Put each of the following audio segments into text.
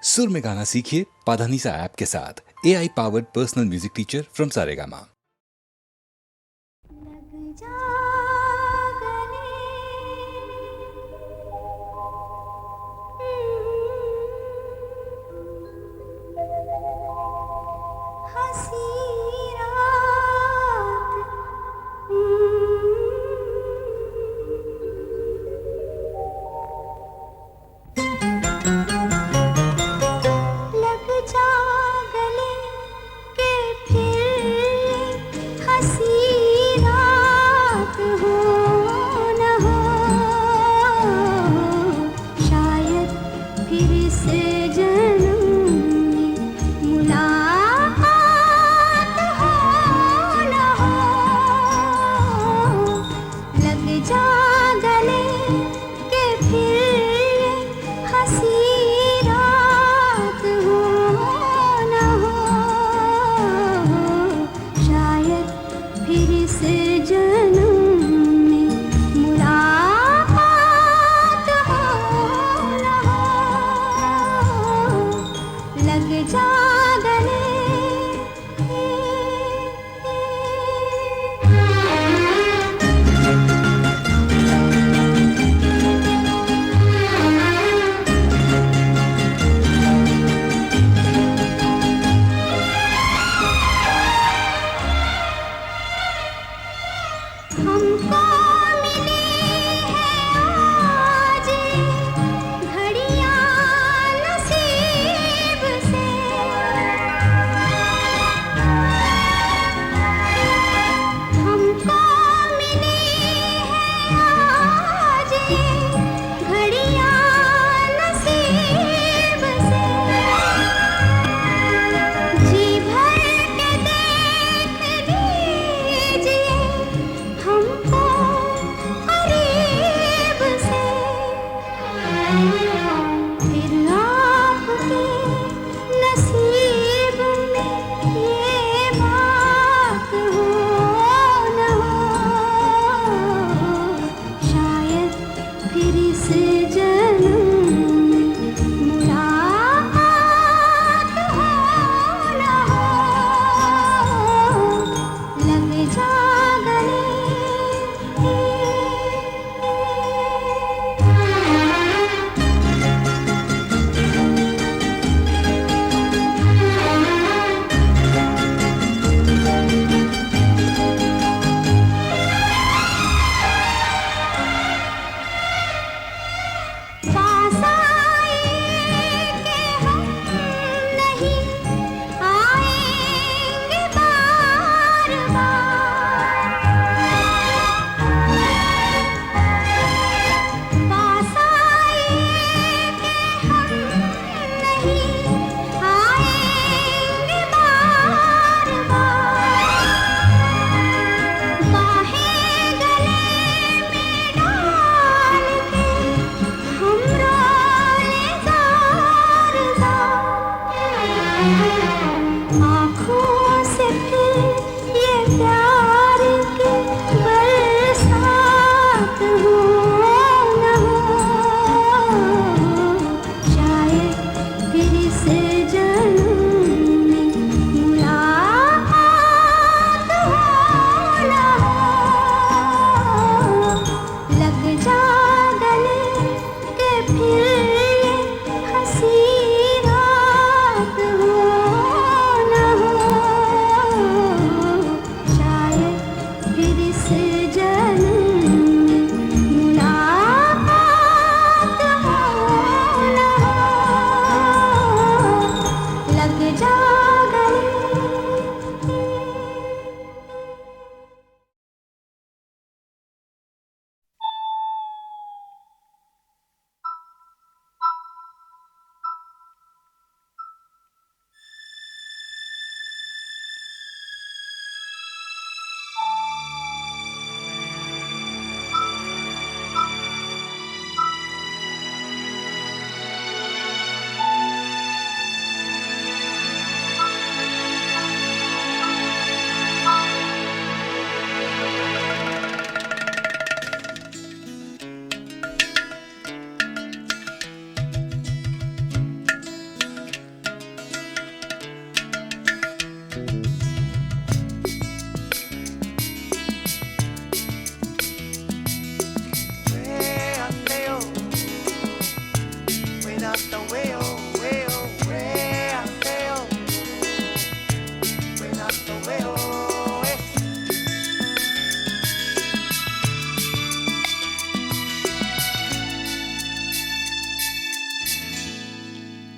सुर में गाना सीखिए पाधानीसा ऐप के साथ। AI powered personal music teacher from Saregama.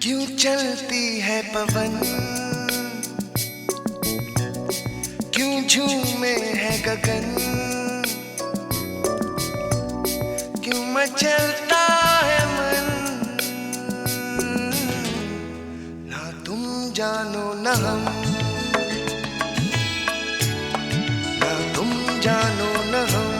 क्यों चलती है पवन, क्यों झूमे है गगन, क्यों मचलता है मन। ना तुम जानो न हम, ना तुम जानो न हम।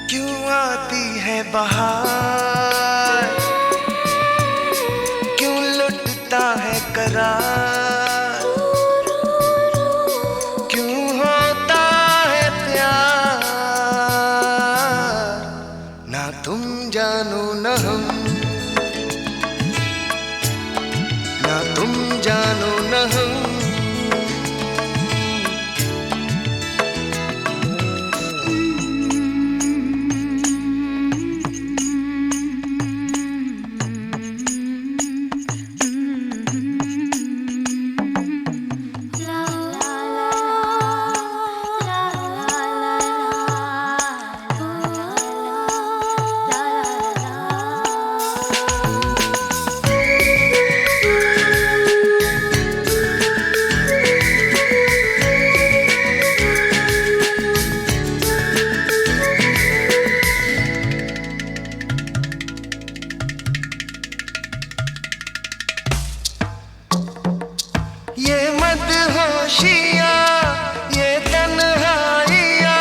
क्यों आती है बहार, क्यों लुटता है करार, क्यों होता है प्यार। ना तुम जानो न हम, ना तुम जानो न हम। ये मदहोशियाँ, ये तन्हाइयाँ,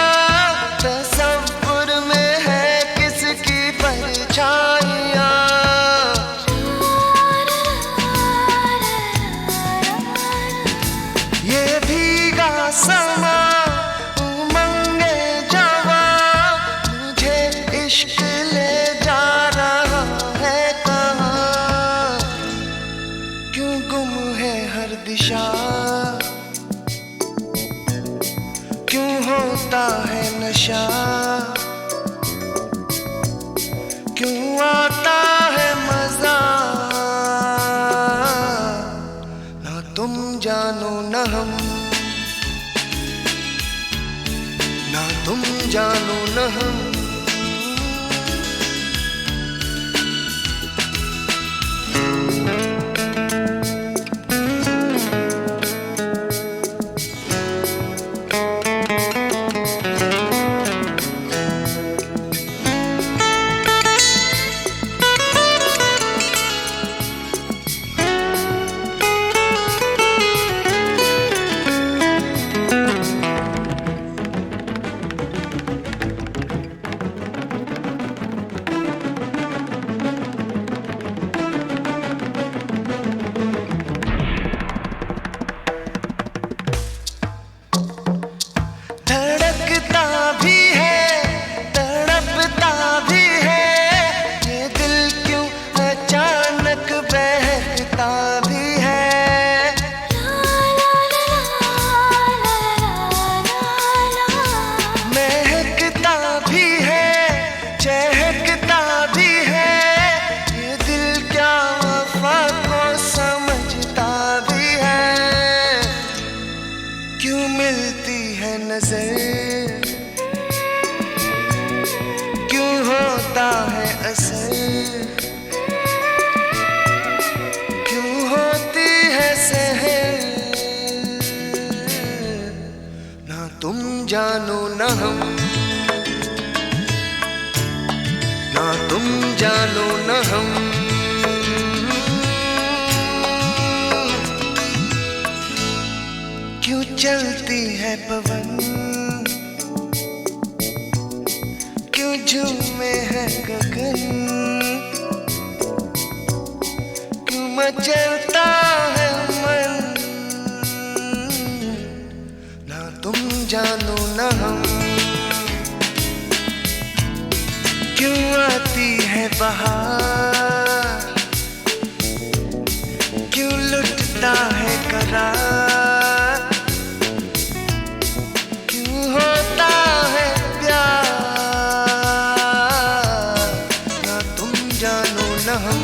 तसव्वुर में है किसकी परछाइयाँ। ये भीगा समा, उमंगे जवां, मुझे इश्क ले जा रहा है कहाँ। क्यों गुम है हर दिशा, क्यों होता है नशा, क्यों आता है मजा। ना तुम जानो न हम, ना तुम जानो न हम। धड़कता भी है, तड़पता भी है, ये दिल क्यों अचानक बहकता भी है। महकता भी है, चहकता भी है, ये दिल क्या वफा को समझता भी है। क्यों मिलती है नजर, क्यों होता है असर, क्यों होती है सहर। ना तुम जानो न हम, ना तुम जानो न हम। क्यों चलती है पवन, क्यों झूमे है गगन, क्यों मचलता है मन। ना तुम जानो न हम, क्यों आती है बहार, क्यों लुटता है करार, क्यों होता है प्यार। ना तुम जानो न हम,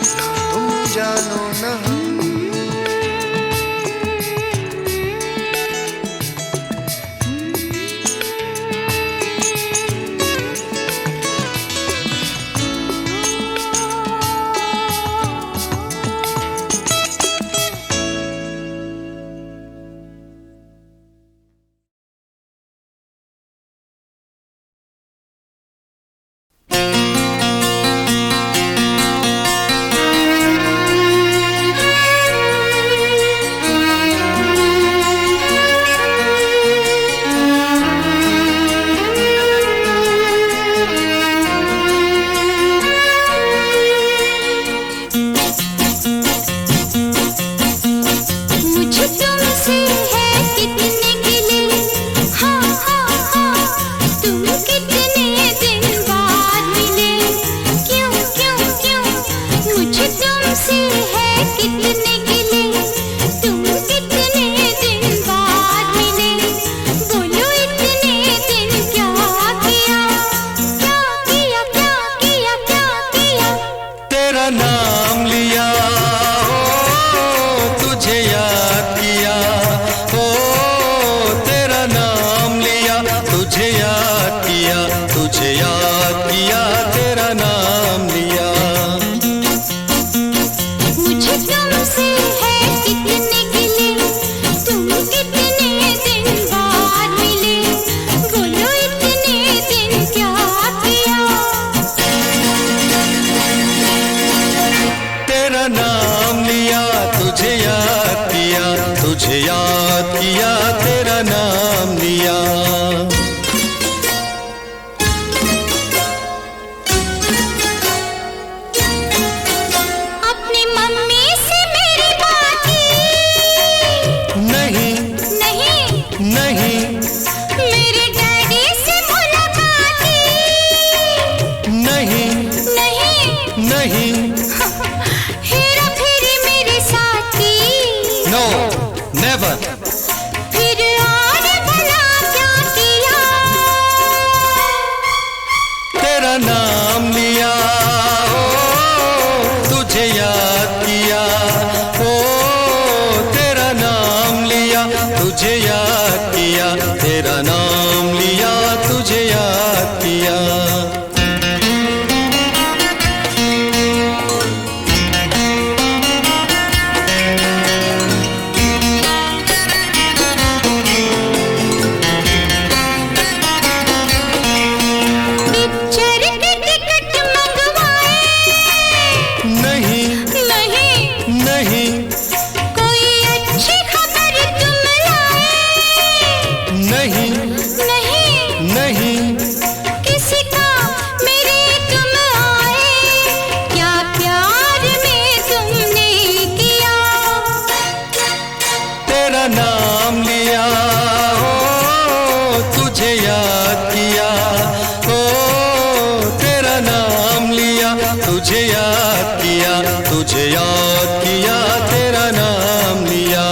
ना तुम जानो न हम। तेरा नाम लिया, ओ तुझे याद किया, ओ तेरा नाम लिया, तुझे याद किया, तेरा नाम लिया, तुझे याद किया। नाम लिया, ओ तुझे याद किया, ओ तेरा नाम लिया, तुझे याद किया, तुझे याद किया, तेरा नाम लिया।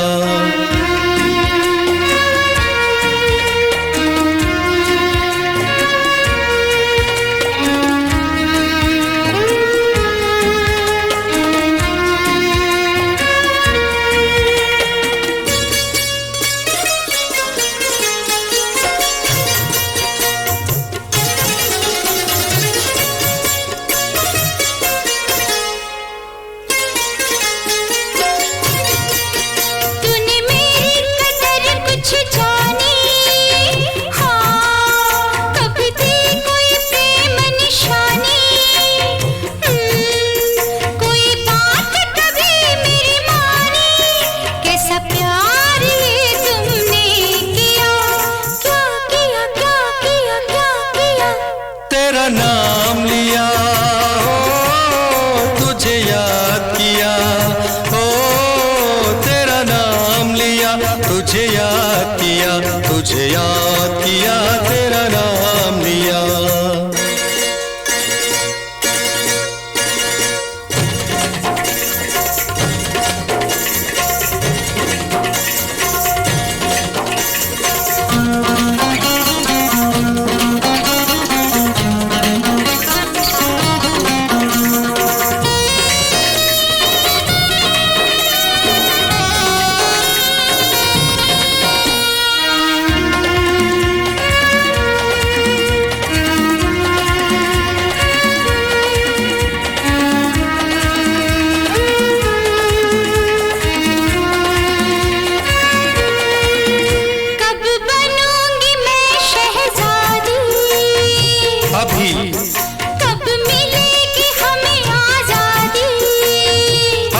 तेरा नाम लिया, ओ तुझे याद किया, ओ तेरा नाम लिया, तुझे याद किया, तुझे याद किया, तेरा नाम लिया। कब मिलेगी हमें आजादी,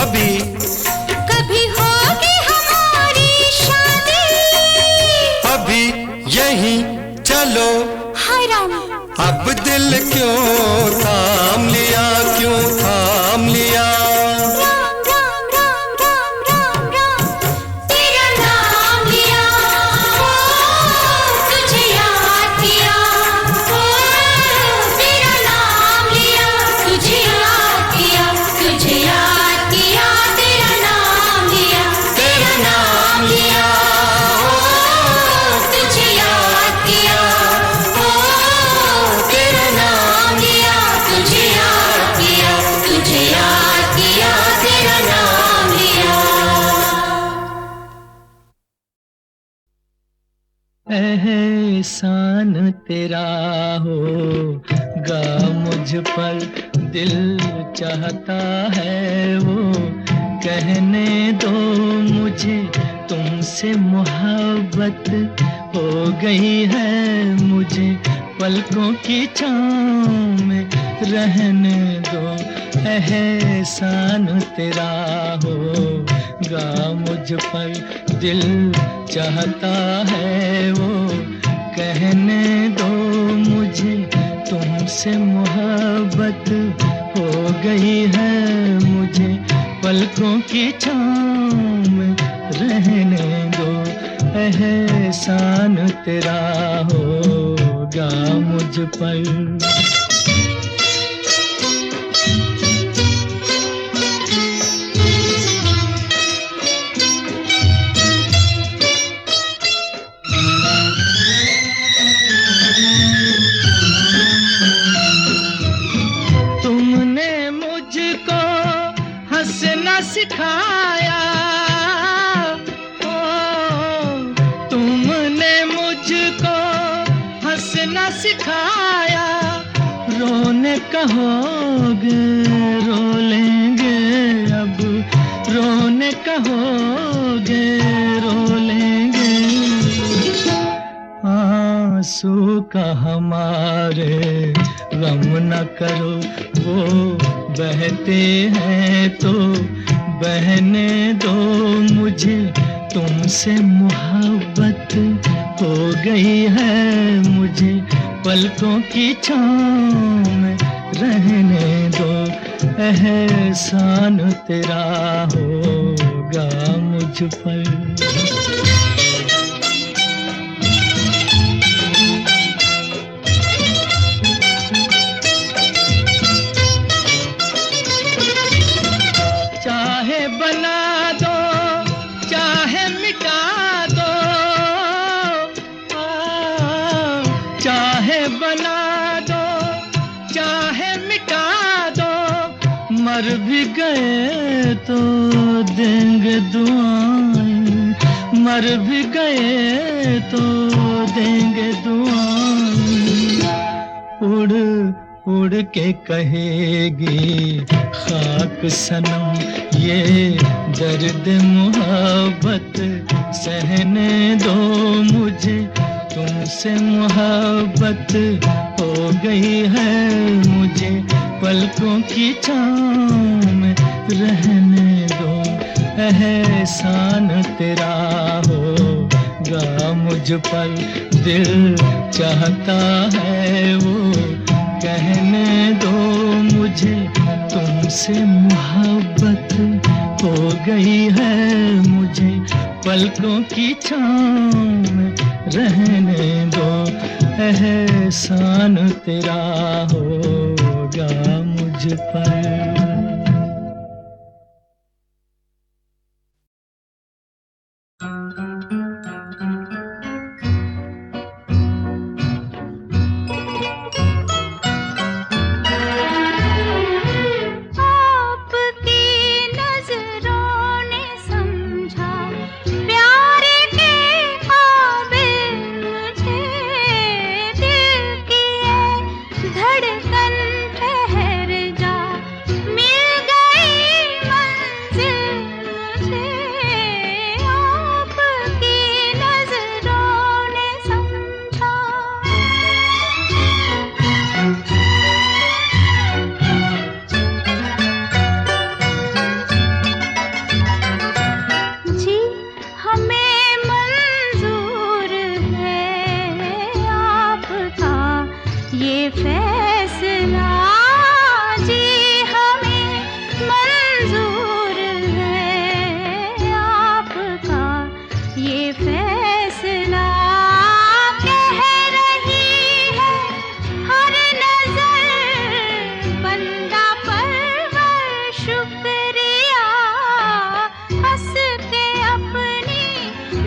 अभी कभी होगी हमारी शादी, अभी यहीं चलो हराम, अब दिल क्यों थाम लिया, क्यों थाम लिया। राम राम राम राम राम राम, तेरा नाम लिया, ओ तुझे याद किया, ओ तेरा नाम लिया, तुझे याद किया, तुझे याद किया, तेरा नाम लिया, तेरा नाम लिया, ओ तुझे याद किया, ओ तेरा नाम लिया, तुझे याद किया, तुझे याद किया, तेरा नाम लिया। एहसान तेरा होगा मुझ पर, दिल चाहता है वो कहने दो मुझे, तुमसे मोहब्बत हो गई है मुझे, पलकों की छाँव में रहने दो। एहसान तेरा होगा मुझ पर, दिल चाहता है वो कहने दो मुझे, तुमसे मोहब्बत हो गई है मुझे, पलकों की छाँव में रहने दो। एहसान तेरा होगा मुझ पर। सिखाया, रोने कहोगे रो लेंगे अब, रोने कहोगे रो लेंगे। आंसू का हमारे गम न करो, वो बहते हैं तो बहने दो। मुझे तुमसे मोहब्बत हो गई है, मुझे पलकों की छाँव में रहने दो। एहसान तेरा होगा मुझ पर। चाहे बना दो चाहे मिटा दो, चाहे बना दो चाहे मिटा दो, मर भी गए तो देंगे दुआएं, मर भी गए तो देंगे दुआएं। उड़ उड़ के कहेगी खाक सनम, ये दर्द मोहब्बत सहने दो। मुझे तुमसे मोहब्बत हो गई है, मुझे पलकों की छाँव में रहने दो। एहसान तेरा होगा मुझ पर, दिल चाहता है वो कहने दो। मुझे तुमसे मोहब्बत हो गई है, मुझे पलकों की छाँव में रहने दो। एहसान तेरा होगा मुझ पर।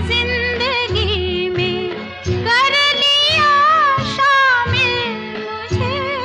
जिंदगी में कर लिया शामिल मुझे।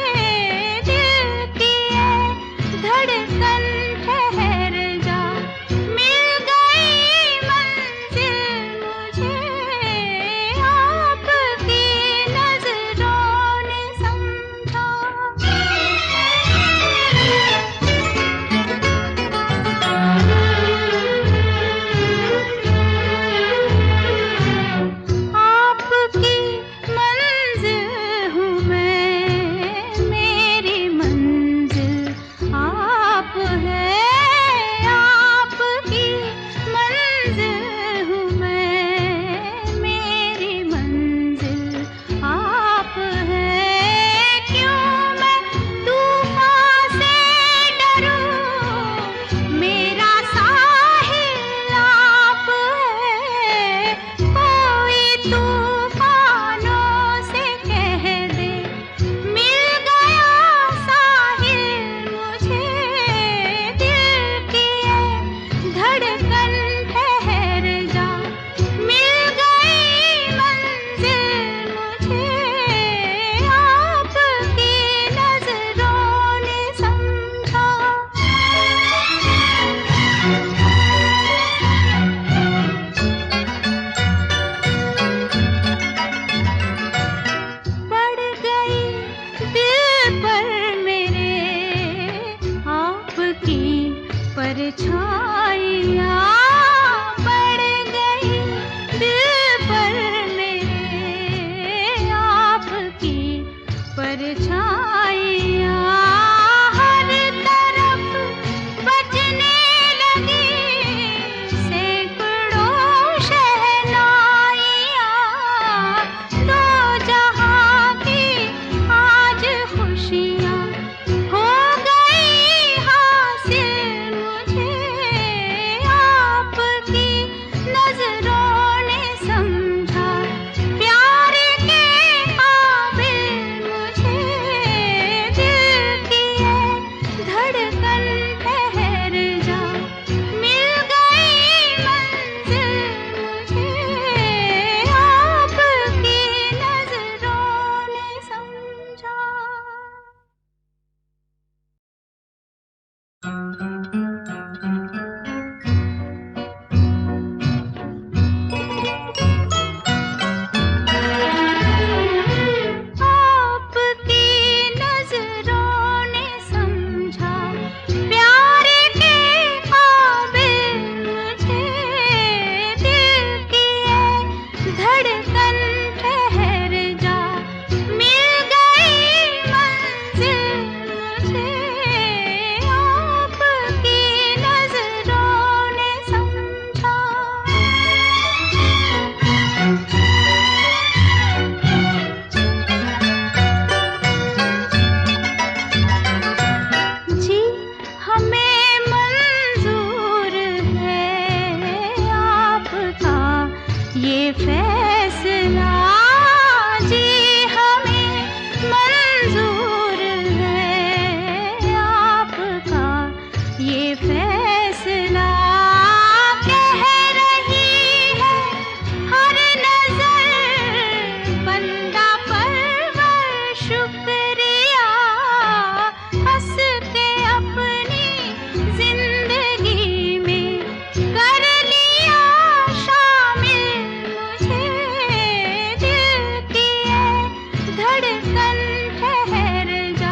धड़कन ठहर जा,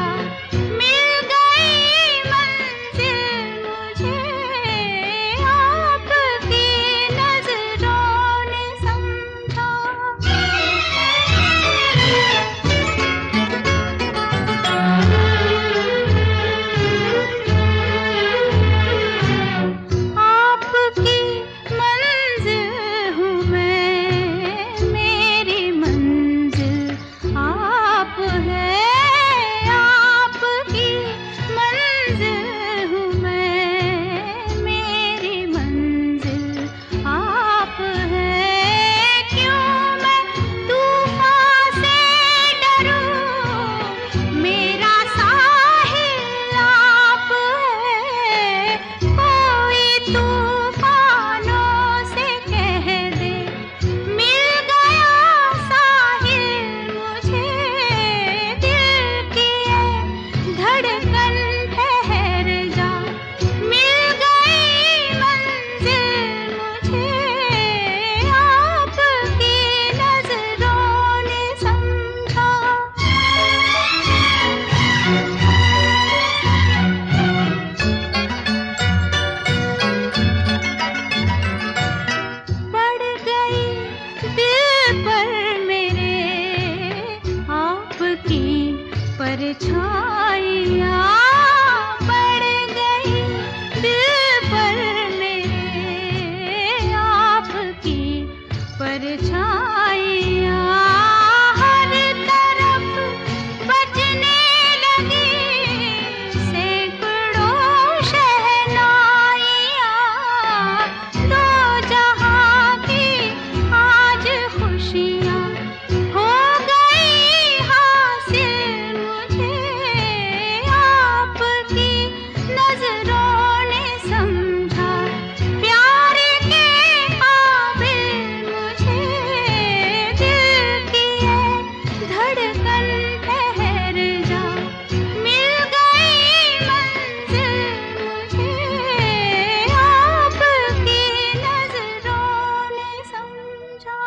मिल गई मंजिल मुझे, आपकी नजरों ने समझा। आपकी मंजिल हूँ मैं, मेरी मंजिल आप है। आपकी मंजिल हूँ मैं, मेरी मंजिल आप है। क्यों मैं तूफान से डरूं, मेरा साहिल आप है। कोई तूफानों से कह दे, मिल गया साहिल मुझे। दिल की है धड़कन ठहर जा, मिल गई मंजिल मुझे, आपकी नजरों ने समझा। पड़ गई दिल पर मेरे आपकी परछाइयाँ, पड़ गई दिल पर मेरे आपकी परछाइयाँ। हर तरफ बजने लगी सैकड़ों शहनाइयाँ। दो जहाँ की आज खुशियाँ हो गई हासिल मुझे, आपकी नजरों ने समझा। प्यार के काबिल मुझे, दिल की है धड़कन ठहर जा, मिल गई मंजिल मुझे, आपकी नजरों ने समझा।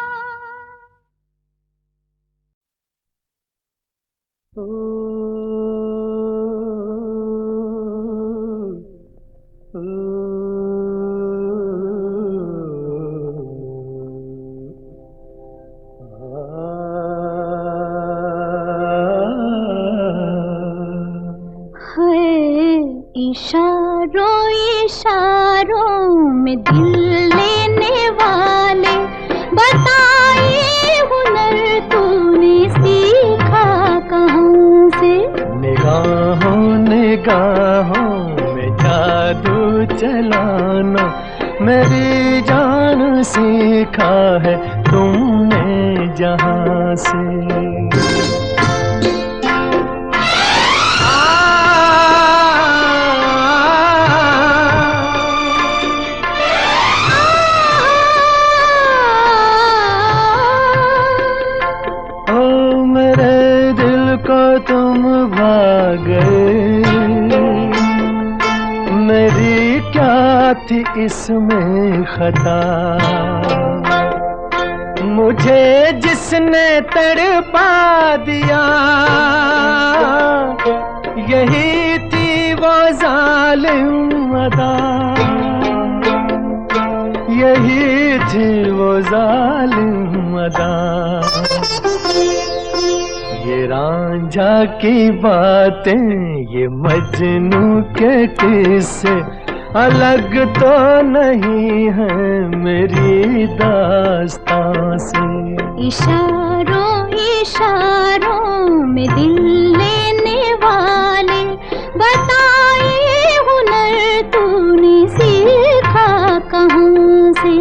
है इशारों इशारों में दिल लेने वाले, बताइए हुनर तूने सीखा कहाँ से। निगाहों निगाहों में जादू चलाना मेरी जान सीखा है तुमने जहाँ से। ओ मेरे दिल को तुम भाग गए, मेरी क्या थी इसमें खता। मुझे जिसने तड़पा दिया, यही थी वो जालिम अदा, यही थी वो जालिम अदा। ये रांझा की बातें, ये मजनू के किस्से अलग तो नहीं है मेरी दास्तां से। इशारों इशारों में दिल लेने वाले, बताइए हुनर तूने सीखा कहाँ से।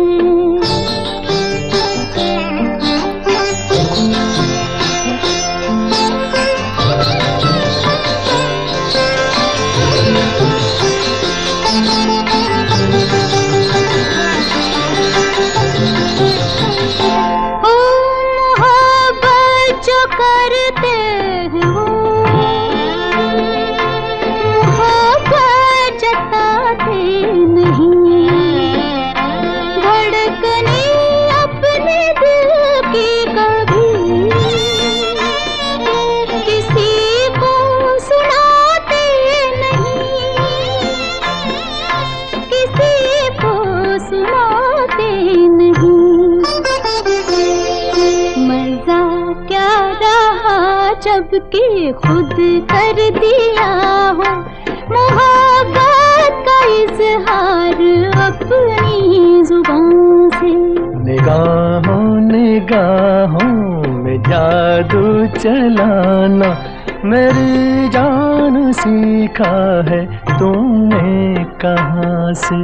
करते के खुद कर दिया हो, मोहब्बत का इजहार अपनी जुबान से। निगाहों निगाहों में जादू चलाना मेरी जान सीखा है तुमने कहाँ से।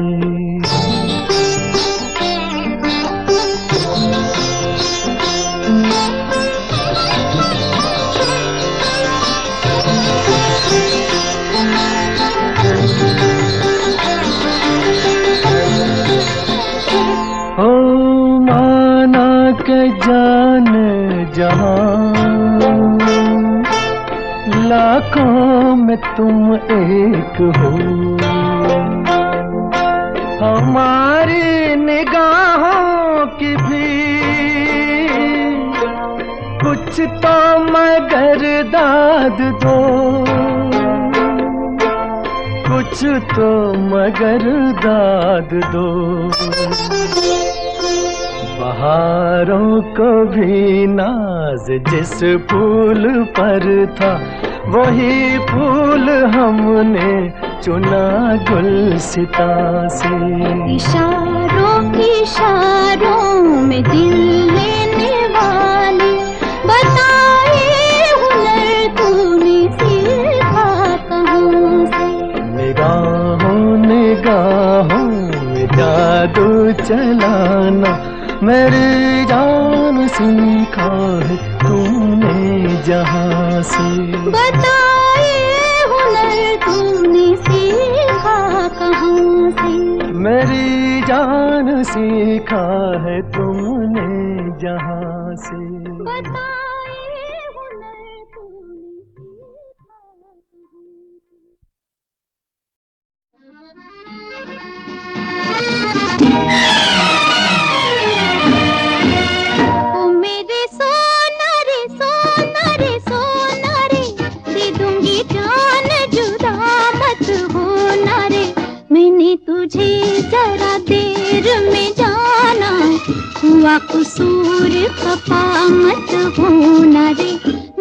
ओ माना के जान जहां लाखों में तुम एक हो, हमारी निगाहों की भी कुछ तो मगर दाद दो, कुछ तो मगर दाद दो। बहारों को भी नाज जिस फूल पर था, वही फूल हमने चुना गुलसिता से। इशारों इशारों में दिल लेने वाले, बताए हुनर तूने सीखा कहाँ से। निगाहों निगाहों में जादू चलाना मेरी जान सीखा है तूने जहाँ से। बताए हुनर तूने सीखा कहाँ से। मेरी जान सीखा है तुमने जहाँ से। बताए हुनर तूने सीखा कहाँ से। ओ मेरे सोना रे सोना रे सोना रे, दे दूंगी जान जुदा मत होना रे। मैंने तुझे जरा देर में जाना, हुआ कसूर खफा मत होना रे।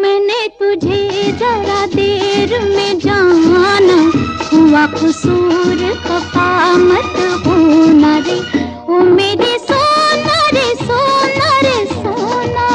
मैंने तुझे जरा देर में जाना, हुआ कसूर खफा मत होना रे। ओ मेरे सोना रे सोना रे सोना।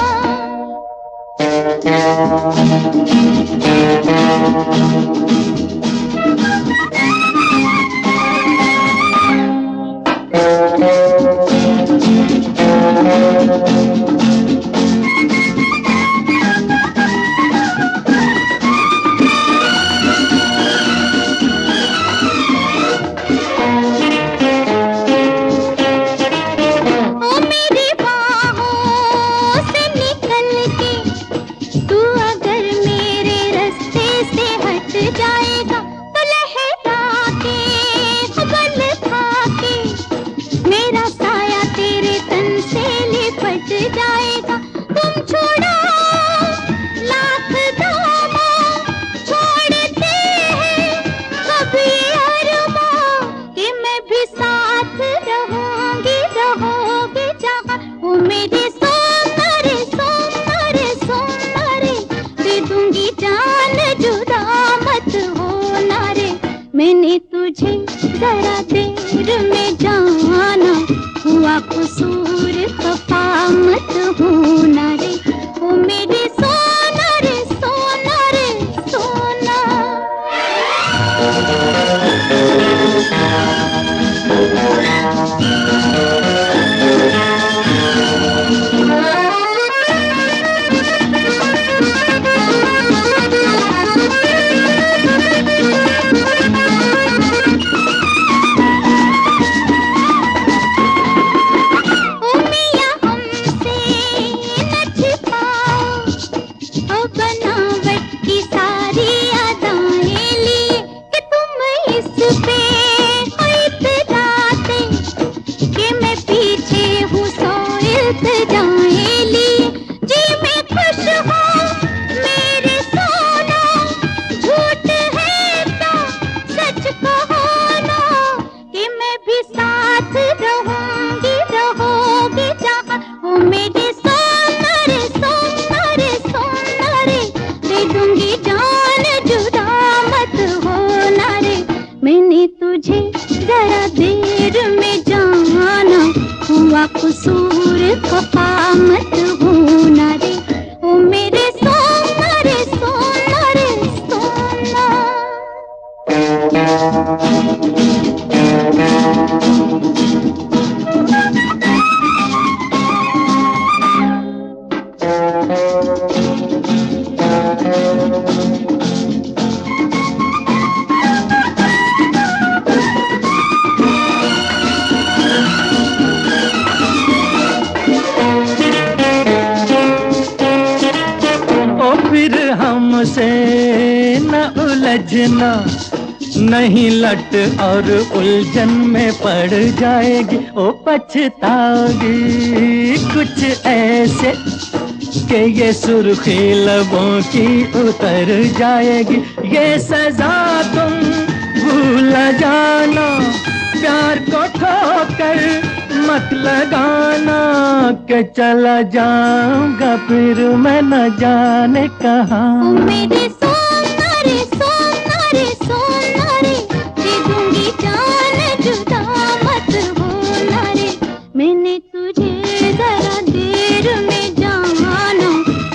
मैंने तुझे जरा देर में जाना, हुआ कसूर खफा मत होना रे। ओ मेरे सोना रे सोना रे सोना। दूंगी जान, जुदा मत होना रे। मैंने तुझे जरा देर में जाना, हुआ कसूर खफा मत होना रे। ओ मेरे सोना रे सोना रे सोना। ओ फिर हमसे न उलझना, नहीं लट और उलझन में पड़ जाएगी। ओ पछताओगी कुछ ऐसे कि ये सुर्खी लबों की उतर जाएगी। ये सजा तुम भूल जाना, प्यार को ठोकर मत लगाना, कि चला जाऊंगा फिर मैं न जाने कहाँ। ओ मेरे सोना रे सोना रे सोना रे, दे दूंगी जान, जुदा मत होना रे। मैंने तुझे जरा देर में जाना,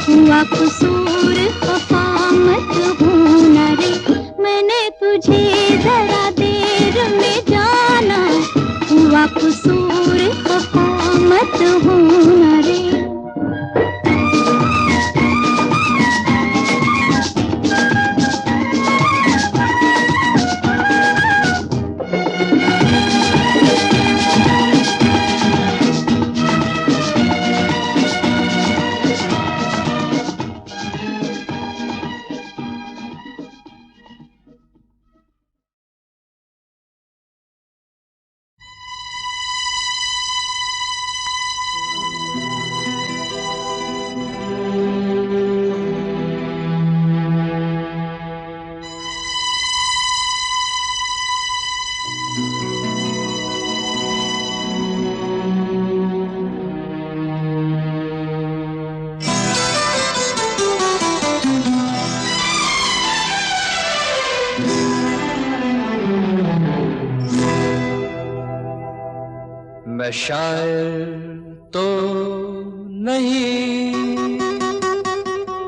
हुआ कसूर खफा मत होना रे। मैंने तुझे जरा देर में जाना, हुआ कसूर खफा मत होना रे। मैं शायर तो नहीं,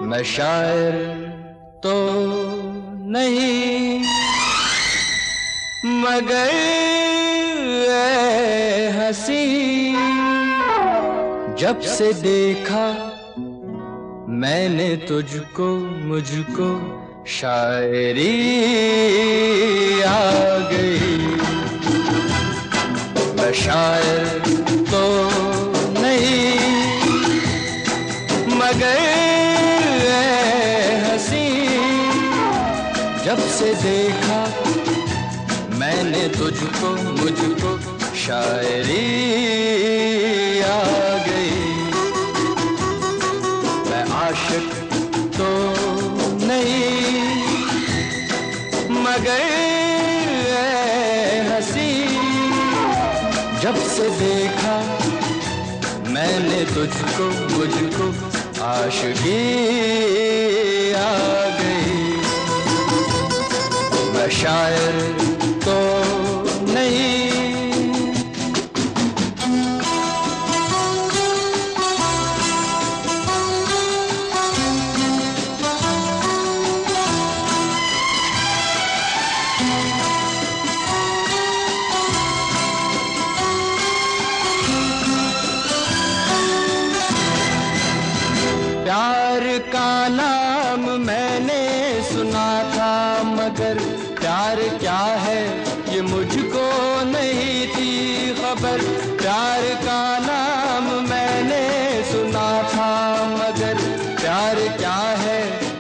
मैं शायर तो नहीं, मगर ऐ हंसी, जब से देखा मैंने तुझको, मुझको शायरी आ गई। मैं शायर तो नहीं, मगर ऐ हंसी, जब से देखा मैंने तुझको, मुझको शायरी आ गई। मैं आशिक तो नहीं, मगर ऐ हंसी, जब से देखा मैंने तुझको, मुझको आशिकी आ गई। मैं शायर तो नहीं, प्यार का नाम मैंने सुना था, मगर प्यार क्या है ये मुझको नहीं थी खबर। प्यार का नाम मैंने सुना था, मगर प्यार क्या है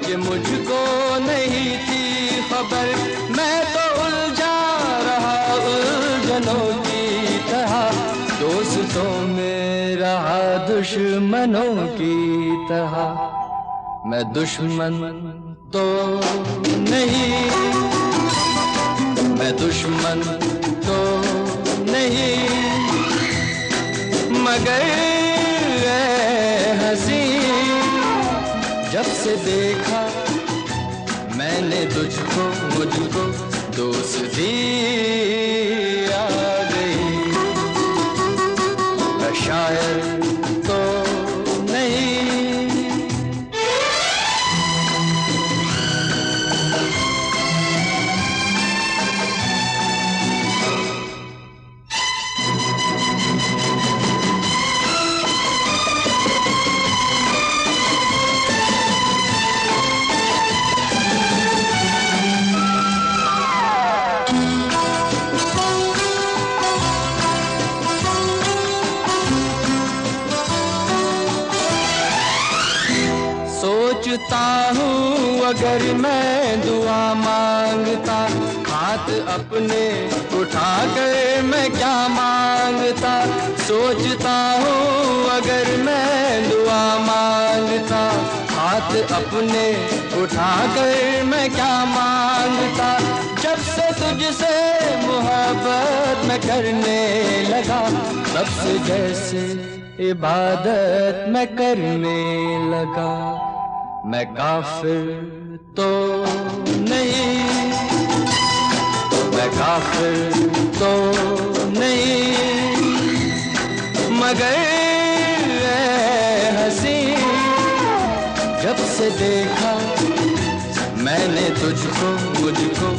ये मुझको नहीं थी खबर। मैं तो उलझा रहा उलझनों की तरह, दोस्तों में रहा दुश्मनों की तरह। मैं दुश्मन तो नहीं, मैं दुश्मन तो नहीं, मगर ऐ हंसी, जब से देखा मैंने तुझको मुझको दोस्ती आ गई। मैं शायर तो नहीं। सोचता हूँ अगर मैं दुआ मांगता, हाथ अपने उठा कर मैं क्या मांगता। सोचता हूँ अगर मैं दुआ मांगता, हाथ अपने उठा कर मैं क्या मांगता। जब से तुझसे मोहब्बत मैं करने लगा, तब से जैसे इबादत मैं करने लगा। मैं काफिर तो नहीं, मैं काफिर तो नहीं, मगर हंसी जब से देखा मैंने तुझको मुझको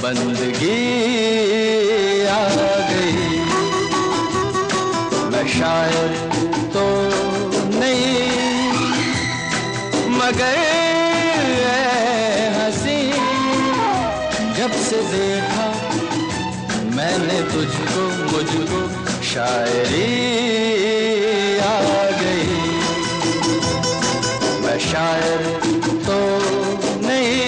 बंदगी आ गई। मैं शायर तो नहीं, मगर हंसी जब से देखा मैंने तुझको मुझको शायरी आ गई। मैं शायर तो नहीं।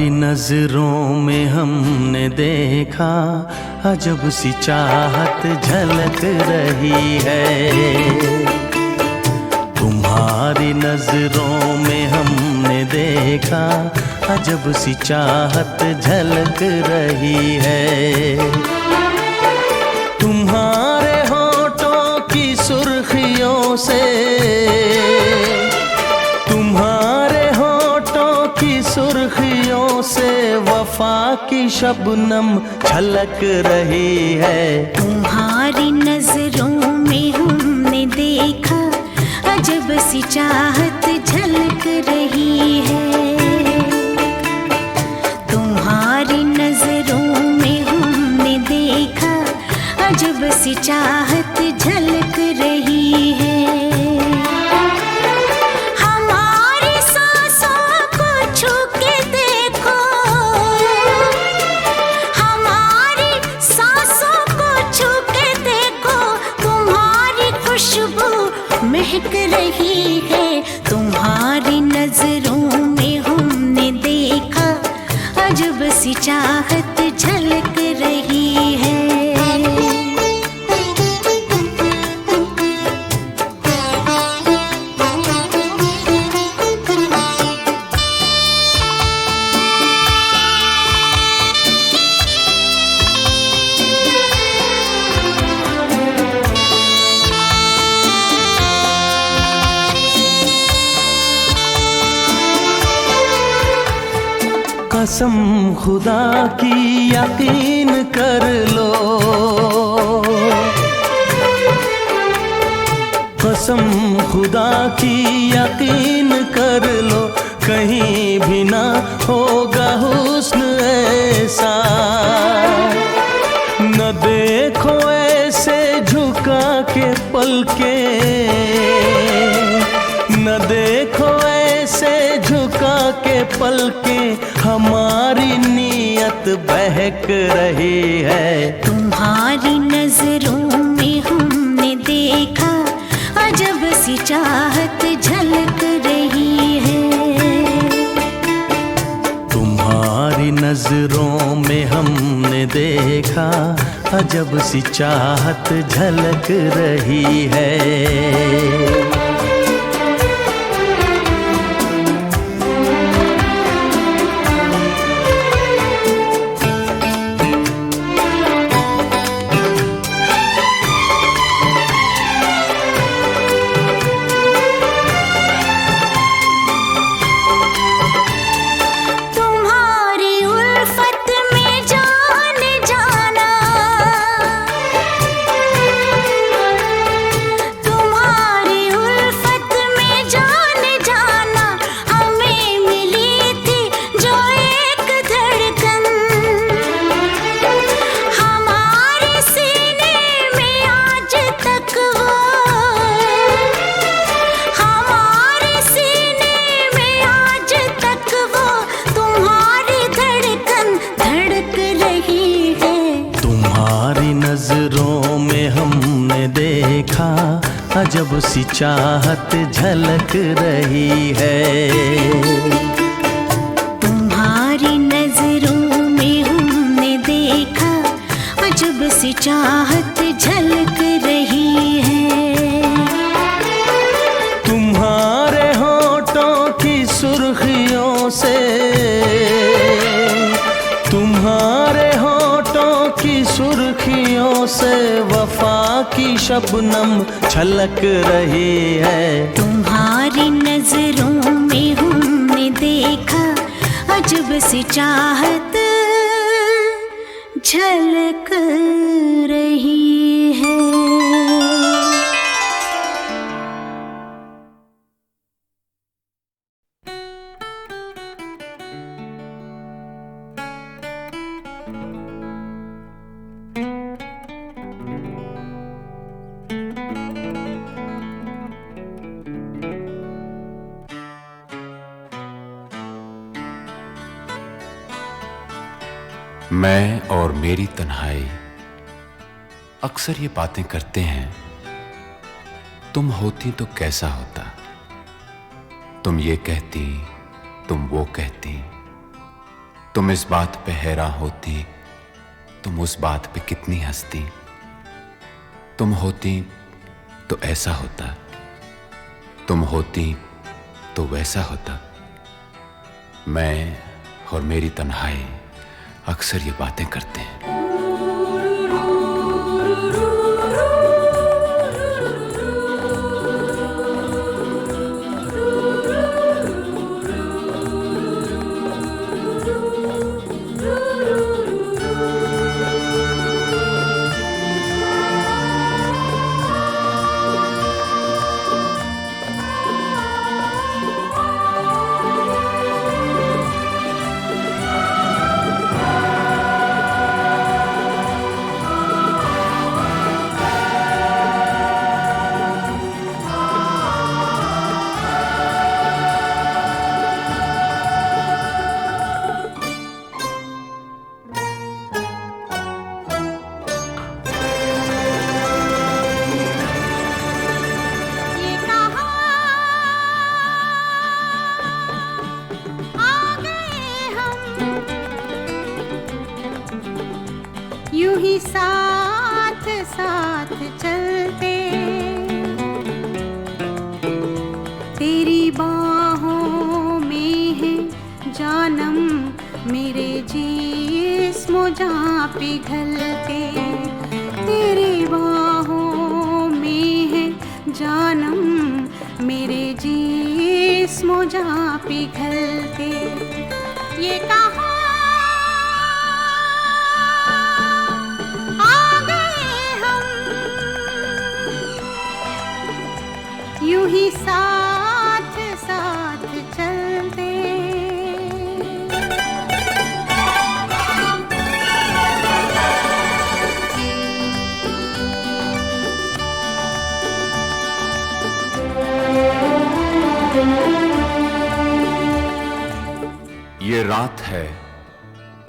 नजरों में हमने देखा अजब सी चाहत झलक रही है। तुम्हारी नजरों में हमने देखा अजब सी चाहत झलक रही है। तुम्हारे होठों की सुर्खियों से, तुम्हारे होठों की सुर्खियों से वफा की शबनम छलक रही है। तुम्हारी नजरों में हमने देखा अजब सी चाहत झलक रही है। तुम्हारी नजरों में हमने देखा अजब सी चाहत झलक रही है। महक रही है। तुम्हारी नजरों में हमने देखा अजब सी चाहत झलक रही है। कसम खुदा की यकीन कर लो, कसम खुदा की यकीन कर लो, कहीं भी ना होगा हुस्न ऐसा। न देखो ऐसे झुका के पलके, न देखो ऐसे झुका के पलके, हमारी नीयत बहक रही है। तुम्हारी नजरों में हमने देखा अजब सी चाहत झलक रही है। तुम्हारी नजरों में हमने देखा अजब सी चाहत झलक रही है। नजरों में हमने देखा अजब सी चाहत झलक रही है। तुम्हारी नजरों में हमने देखा अजब सी चाहत झलक रही है। तुम्हारे होठों की सुर्खियों से, तुम्हारे होठों की सुर्खियों से वफा की शबनम छलक रही है। तुम्हारी नजरों में हमने देखा अजब सी चाहत झलक रही है। मैं और मेरी तन्हाई अक्सर ये बातें करते हैं, तुम होती तो कैसा होता। तुम ये कहती, तुम वो कहती, तुम इस बात पे हैरान होती, तुम उस बात पे कितनी हंसती। तुम होती तो ऐसा होता, तुम होती तो वैसा होता। मैं और मेरी तन्हाई अक्सर ये बातें करते हैं। यूं ही साथ साथ चलते, तेरी बाहों में है जानम मेरे जिस्म जहाँ पिघलते। तेरी बाहों में है जानम मेरे जिस्म जहाँ पिघलते। ये कहा रात है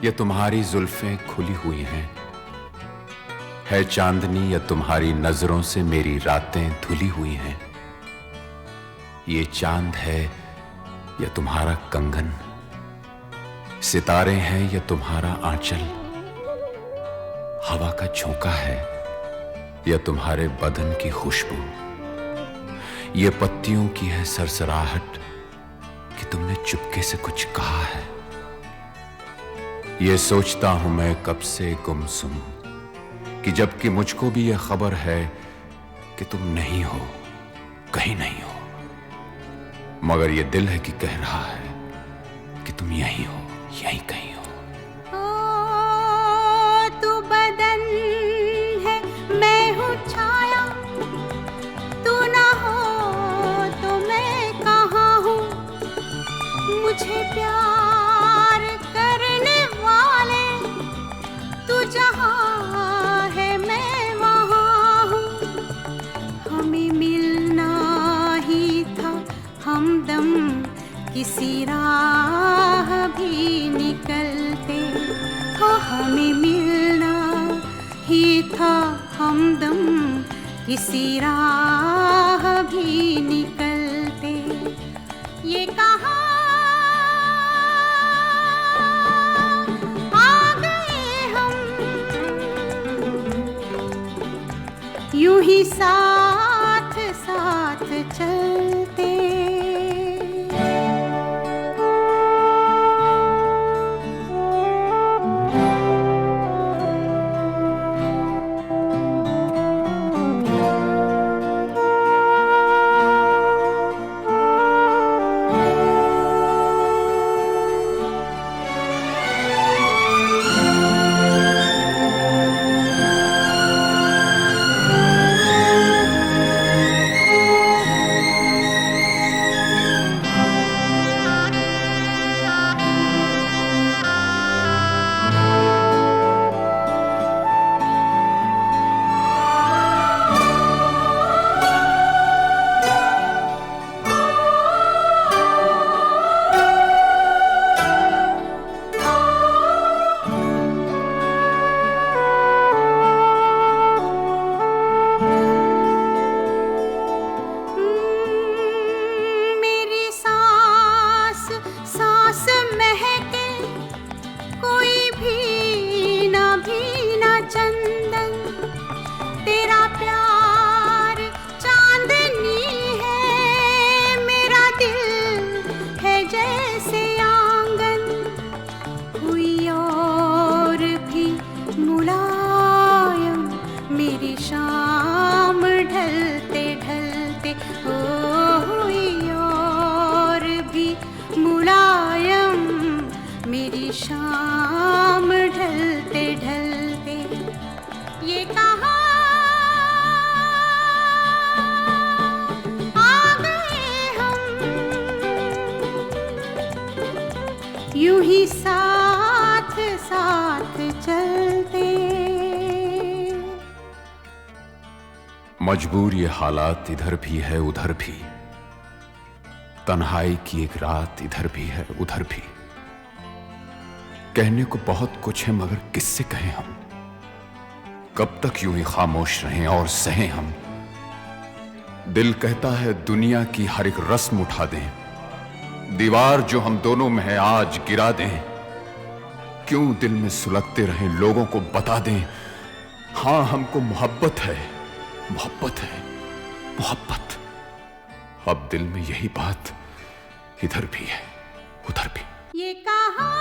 या तुम्हारी जुल्फें खुली हुई हैं, है चांदनी या तुम्हारी नजरों से मेरी रातें धुली हुई हैं। ये चांद है या तुम्हारा कंगन, सितारे हैं या तुम्हारा आंचल, हवा का झोंका है या तुम्हारे बदन की खुशबू, ये पत्तियों की है सरसराहट कि तुमने चुपके से कुछ कहा है। ये सोचता हूं मैं कब से गुमसुम कि जबकि मुझको भी ये खबर है कि तुम नहीं हो, कहीं नहीं हो, मगर ये दिल है कि कह रहा है कि तुम यहीं हो, यहीं कहीं हो। तू बदन है, मैं हूँ छाया, तू ना हो तो मैं कहाँ हूँ। मुझे प्यार करने वाले तू जहाँ है मैं वहाँ हूँ। हमें मिलना ही था हमदम, किसी राह भी निकलते हो। हमें मिलना ही था हमदम, किसी राह भी निकलते। ये कहाँ आ गए हम, यूं ही साथ साथ चलते। शाम ढलते ढलते ये कहाँ आ गए हम, यूं ही साथ साथ चलते। मजबूर ये हालात इधर भी है उधर भी, तन्हाई की एक रात इधर भी है उधर भी। कहने को बहुत कुछ है मगर किससे कहें हम, कब तक यूं ही खामोश रहें और सहें हम। दिल कहता है दुनिया की हर एक रस्म उठा दें, दीवार जो हम दोनों में है आज गिरा दें। क्यों दिल में सुलगते रहें, लोगों को बता दें हां हमको मोहब्बत है, मोहब्बत है, मोहब्बत। अब दिल में यही बात इधर भी है उधर भी। ये कहाँ